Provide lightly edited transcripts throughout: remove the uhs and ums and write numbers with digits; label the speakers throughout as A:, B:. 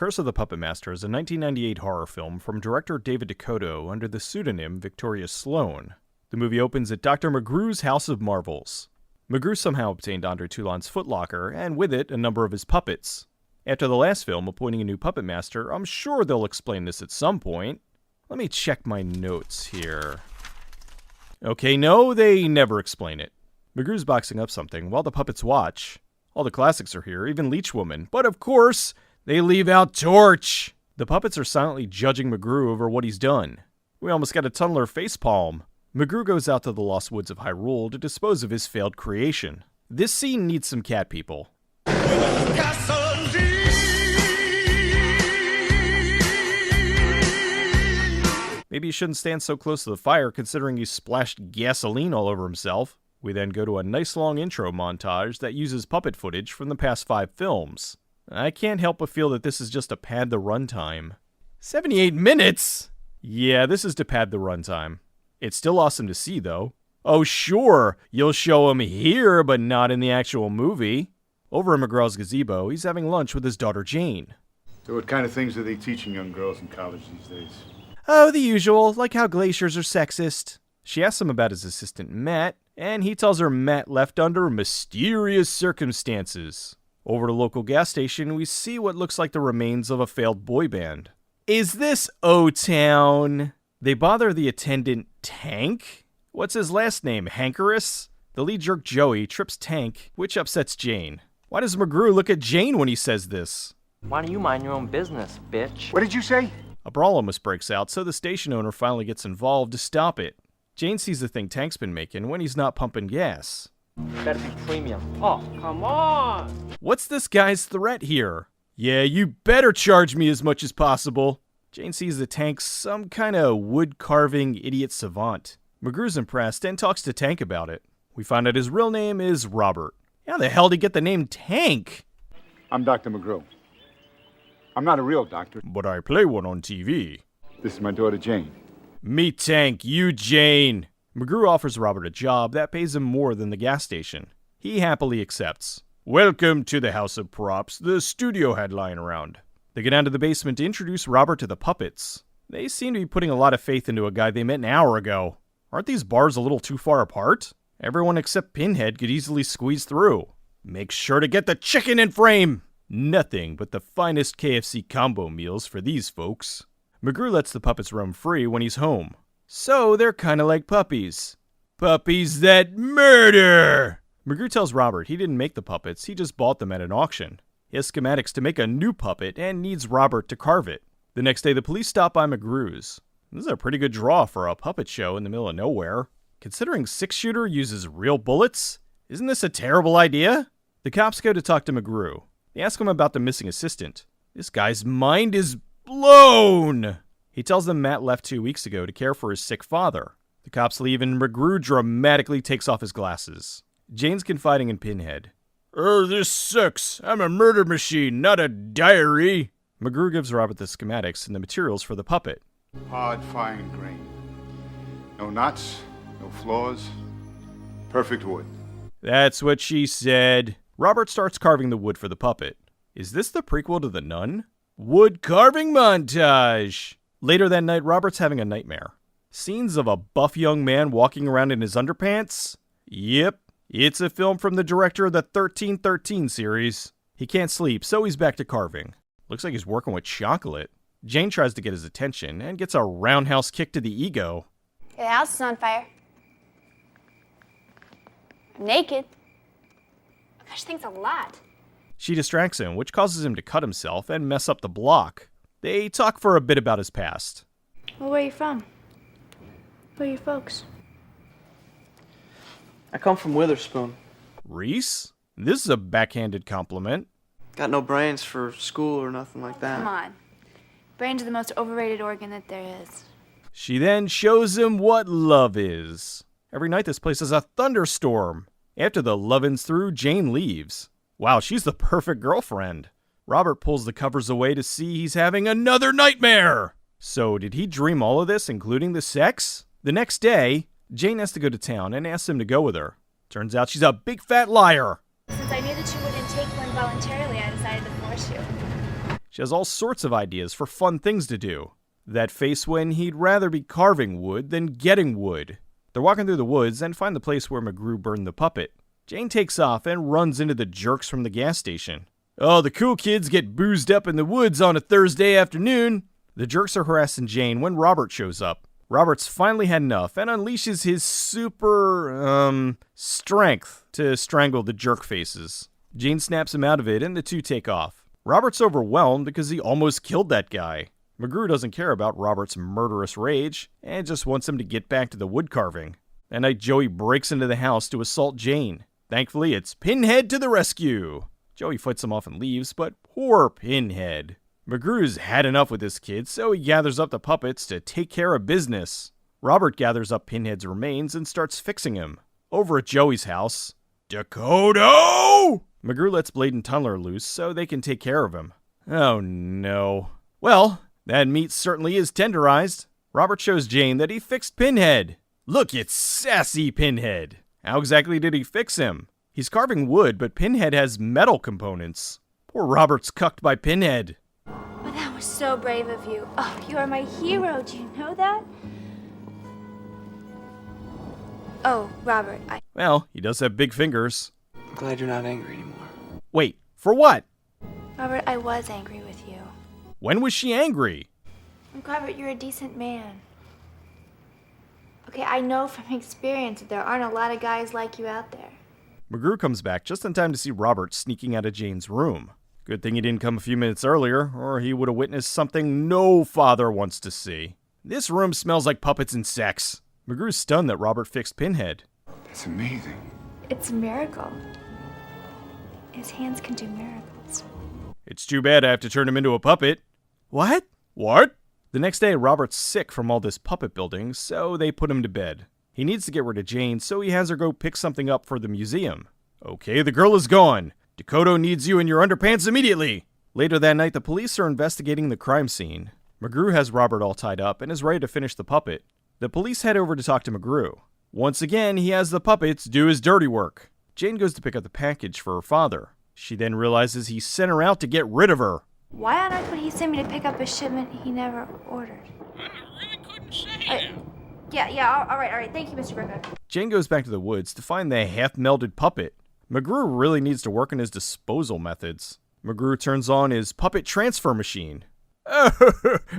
A: Curse of the Puppet Master is a 1998 horror film from director David DeCoteau under the pseudonym Victoria Sloan. The movie opens at Dr. McGrew's House of Marvels. McGrew somehow obtained Andre Toulon's footlocker, and with it, a number of his puppets. After the last film appointing a new puppet master, I'm sure they'll explain this at some point. Let me check my notes here. Okay, no, they never explain it. McGrew's boxing up something while the puppets watch. All the classics are here, even Leech Woman, but of course, they leave out Torch! The puppets are silently judging McGrew over what he's done. We almost got a tunneler facepalm. McGrew goes out to the lost woods of Hyrule to dispose of his failed creation. This scene needs some cat people. Maybe he shouldn't stand so close to the fire considering he splashed gasoline all over himself. We then go to a nice long intro montage that uses puppet footage from the past 5 films. I can't help but feel that this is just to pad the runtime. 78 minutes?! Yeah, this is to pad the runtime. It's still awesome to see, though. Oh, sure, you'll show him here, but not in the actual movie. Over at McGraw's gazebo, he's having lunch with his daughter Jane.
B: So what kind of things are they teaching young girls in college these days?
A: Oh, the usual, like how glaciers are sexist. She asks him about his assistant Matt, and he tells her Matt left under mysterious circumstances. Over to the local gas station, we see what looks like the remains of a failed boy band. Is this O-Town? They bother the attendant Tank? What's his last name, Hankerus? The lead jerk Joey trips Tank, which upsets Jane. Why does McGrew look at Jane when he says this?
C: Why don't you mind your own business, bitch?
B: What did you say?
A: A brawl almost breaks out, so the station owner finally gets involved to stop it. Jane sees the thing Tank's been making when he's not pumping gas.
C: Better be premium. Oh, come on!
A: What's this guy's threat here? Yeah, you better charge me as much as possible. Jane sees the Tank's some kind of wood-carving idiot savant. McGrew's impressed and talks to Tank about it. We find out his real name is Robert. How the hell did he get the name Tank?
B: I'm Dr. McGrew. I'm not a real doctor.
A: But I play one on TV.
B: This is my daughter, Jane.
A: Me Tank, you Jane. McGrew offers Robert a job that pays him more than the gas station. He happily accepts. Welcome to the House of Props, the studio had lying around. They go down to the basement to introduce Robert to the puppets. They seem to be putting a lot of faith into a guy they met an hour ago. Aren't these bars a little too far apart? Everyone except Pinhead could easily squeeze through. Make sure to get the chicken in frame! Nothing but the finest KFC combo meals for these folks. McGrew lets the puppets roam free when he's home. So they're kinda like puppies. Puppies that murder! McGrew tells Robert he didn't make the puppets, he just bought them at an auction. He has schematics to make a new puppet and needs Robert to carve it. The next day the police stop by McGrew's. This is a pretty good draw for a puppet show in the middle of nowhere. Considering 6-shooter uses real bullets, isn't this a terrible idea? The cops go to talk to McGrew. They ask him about the missing assistant. This guy's mind is blown! He tells them Matt left 2 weeks ago to care for his sick father. The cops leave and McGrew dramatically takes off his glasses. Jane's confiding in Pinhead. This sucks. I'm a murder machine, not a diary. McGrew gives Robert the schematics and the materials for the puppet.
B: Hard, fine grain. No knots, no flaws. Perfect wood.
A: That's what she said. Robert starts carving the wood for the puppet. Is this the prequel to The Nun? Wood carving montage! Later that night, Robert's having a nightmare. Scenes of a buff young man walking around in his underpants? Yep, it's a film from the director of the 1313 series. He can't sleep, so he's back to carving. Looks like he's working with chocolate. Jane tries to get his attention and gets a roundhouse kick to the ego.
D: Hey, the house is on fire. I'm naked. Gosh, thanks a lot.
A: She distracts him, which causes him to cut himself and mess up the block. They talk for a bit about his past.
D: Well, where are you from? Who are your folks?
E: I come from Witherspoon.
A: Reese? This is a backhanded compliment.
E: Got no brains for school or nothing like that.
D: Come on. Brains are the most overrated organ that there is.
A: She then shows him what love is. Every night this place is a thunderstorm. After the lovin's through, Jane leaves. Wow, she's the perfect girlfriend. Robert pulls the covers away to see he's having another nightmare. So did he dream all of this, including the sex? The next day, Jane has to go to town and asks him to go with her. Turns out she's a big fat liar.
D: Since I knew that you wouldn't take one voluntarily, I decided to force you.
A: She has all sorts of ideas for fun things to do. That face when he'd rather be carving wood than getting wood. They're walking through the woods and find the place where McGrew burned the puppet. Jane takes off and runs into the jerks from the gas station. Oh, the cool kids get boozed up in the woods on a Thursday afternoon. The jerks are harassing Jane when Robert shows up. Robert's finally had enough and unleashes his super, strength to strangle the jerk faces. Jane snaps him out of it and the two take off. Robert's overwhelmed because he almost killed that guy. McGrew doesn't care about Robert's murderous rage and just wants him to get back to the wood carving. That night, Joey breaks into the house to assault Jane. Thankfully, it's Pinhead to the rescue. Joey fights him off and leaves, but poor Pinhead. McGrew's had enough with this kid, so he gathers up the puppets to take care of business. Robert gathers up Pinhead's remains and starts fixing him. Over at Joey's house, DeCoteau! McGrew lets Blade and Tunneler loose so they can take care of him. Oh no. Well, that meat certainly is tenderized. Robert shows Jane that he fixed Pinhead. Look, it's sassy Pinhead. How exactly did he fix him? He's carving wood, but Pinhead has metal components. Poor Robert's cucked by Pinhead.
D: Well, that was so brave of you. Oh, you are my hero. Do you know that? Oh, Robert,
A: Well, he does have big fingers.
E: I'm glad you're not angry anymore.
A: Wait, for what?
D: Robert, I was angry with you.
A: When was she angry?
D: Robert, you're a decent man. Okay, I know from experience that there aren't a lot of guys like you out there.
A: McGrew comes back just in time to see Robert sneaking out of Jane's room. Good thing he didn't come a few minutes earlier, or he would have witnessed something no father wants to see. This room smells like puppets and sex. McGrew's stunned that Robert fixed Pinhead.
B: That's amazing.
D: It's a miracle. His hands can do miracles.
A: It's too bad I have to turn him into a puppet. What? What? The next day, Robert's sick from all this puppet building, so they put him to bed. He needs to get rid of Jane, so he has her go pick something up for the museum. Okay, the girl is gone. DeCoteau needs you in your underpants immediately. Later that night, the police are investigating the crime scene. McGrew has Robert all tied up and is ready to finish the puppet. The police head over to talk to McGrew. Once again, he has the puppets do his dirty work. Jane goes to pick up the package for her father. She then realizes he sent her out to get rid of her.
D: Why on earth would he send me to pick up a shipment he never ordered?
F: I really couldn't say.
D: Yeah, all right. Thank you, Mr. Brooker.
A: Jane goes back to the woods to find the half-melted puppet. McGrew really needs to work on his disposal methods. McGrew turns on his puppet transfer machine. Oh,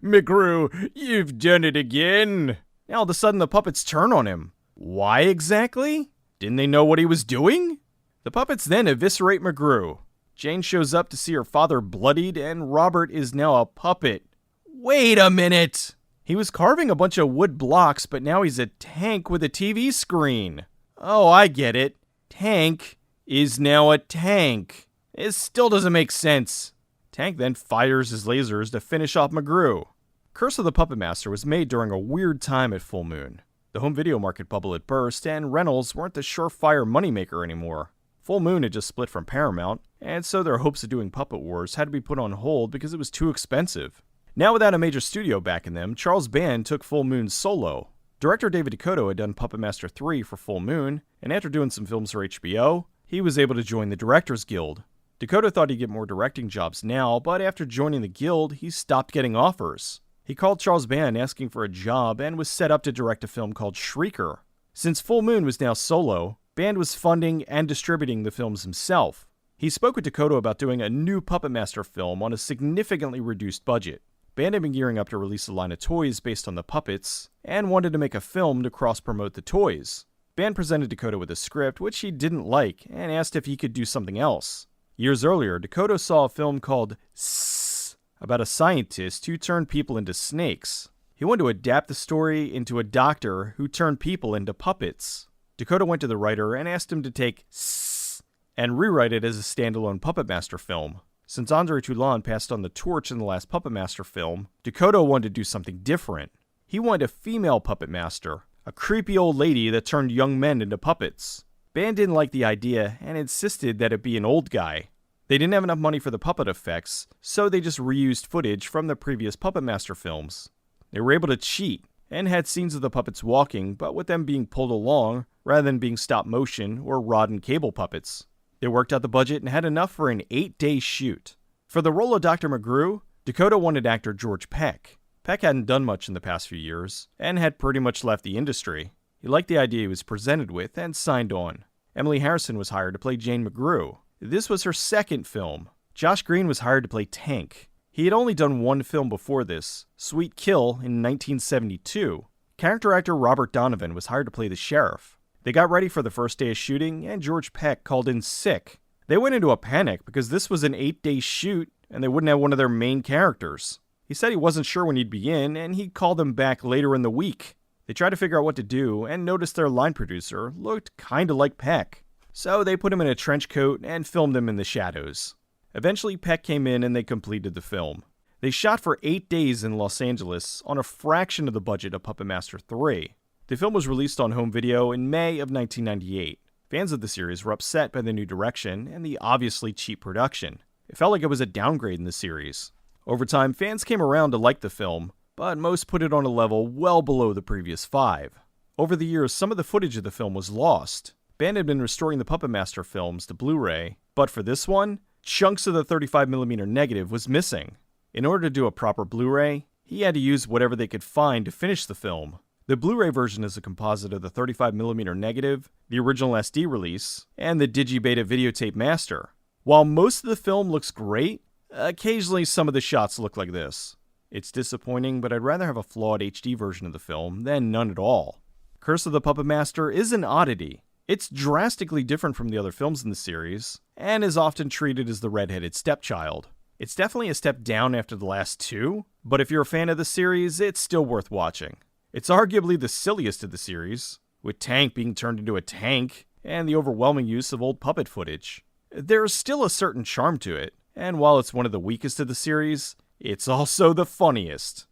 A: McGrew, you've done it again. Now all of a sudden the puppets turn on him. Why exactly? Didn't they know what he was doing? The puppets then eviscerate McGrew. Jane shows up to see her father bloodied, and Robert is now a puppet. Wait a minute! He was carving a bunch of wood blocks, but now he's a tank with a TV screen. Oh, I get it. Tank is now a tank. It still doesn't make sense. Tank then fires his lasers to finish off McGrew. Curse of the Puppet Master was made during a weird time at Full Moon. The home video market bubble had burst, and rentals weren't the surefire moneymaker anymore. Full Moon had just split from Paramount, and so their hopes of doing Puppet Wars had to be put on hold because it was too expensive. Now without a major studio backing them, Charles Band took Full Moon solo. Director David DeCoteau had done Puppet Master 3 for Full Moon, and after doing some films for HBO, he was able to join the Directors Guild. DeCoteau thought he'd get more directing jobs now, but after joining the guild, he stopped getting offers. He called Charles Band asking for a job and was set up to direct a film called Shrieker. Since Full Moon was now solo, Band was funding and distributing the films himself. He spoke with DeCoteau about doing a new Puppet Master film on a significantly reduced budget. Band had been gearing up to release a line of toys based on the puppets, and wanted to make a film to cross-promote the toys. Band presented DeCoteau with a script, which he didn't like, and asked if he could do something else. Years earlier, DeCoteau saw a film called S about a scientist who turned people into snakes. He wanted to adapt the story into a doctor who turned people into puppets. DeCoteau went to the writer and asked him to take S and rewrite it as a standalone Puppet Master film. Since Andre Toulon passed on the torch in the last Puppet Master film, DeCoteau wanted to do something different. He wanted a female Puppet Master, a creepy old lady that turned young men into puppets. Band didn't like the idea and insisted that it be an old guy. They didn't have enough money for the puppet effects, so they just reused footage from the previous Puppet Master films. They were able to cheat, and had scenes of the puppets walking, but with them being pulled along, rather than being stop motion or rod and cable puppets. They worked out the budget and had enough for an 8-day shoot. For the role of Dr. McGrew, DeCoteau wanted actor George Peck. Peck hadn't done much in the past few years, and had pretty much left the industry. He liked the idea he was presented with and signed on. Emily Harrison was hired to play Jane McGrew. This was her second film. Josh Green was hired to play Tank. He had only done one film before this, Sweet Kill, in 1972. Character actor Robert Donovan was hired to play the sheriff. They got ready for the first day of shooting, and George Peck called in sick. They went into a panic because this was an 8-day shoot, and they wouldn't have one of their main characters. He said he wasn't sure when he'd be in, and he'd call them back later in the week. They tried to figure out what to do, and noticed their line producer looked kinda like Peck. So they put him in a trench coat and filmed him in the shadows. Eventually, Peck came in and they completed the film. They shot for 8 days in Los Angeles on a fraction of the budget of Puppet Master 3. The film was released on home video in May of 1998. Fans of the series were upset by the new direction and the obviously cheap production. It felt like it was a downgrade in the series. Over time, fans came around to like the film, but most put it on a level well below the previous 5. Over the years, some of the footage of the film was lost. Band had been restoring the Puppet Master films to Blu-ray, but for this one, chunks of the 35mm negative was missing. In order to do a proper Blu-ray, he had to use whatever they could find to finish the film. The Blu-ray version is a composite of the 35mm negative, the original SD release, and the Digibeta videotape master. While most of the film looks great, occasionally some of the shots look like this. It's disappointing, but I'd rather have a flawed HD version of the film than none at all. Curse of the Puppet Master is an oddity. It's drastically different from the other films in the series, and is often treated as the redheaded stepchild. It's definitely a step down after the last 2, but if you're a fan of the series, it's still worth watching. It's arguably the silliest of the series, with Tank being turned into a tank, and the overwhelming use of old puppet footage. There's still a certain charm to it, and while it's one of the weakest of the series, it's also the funniest.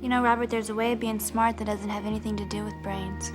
D: You know, Robert, there's a way of being smart that doesn't have anything to do with brains.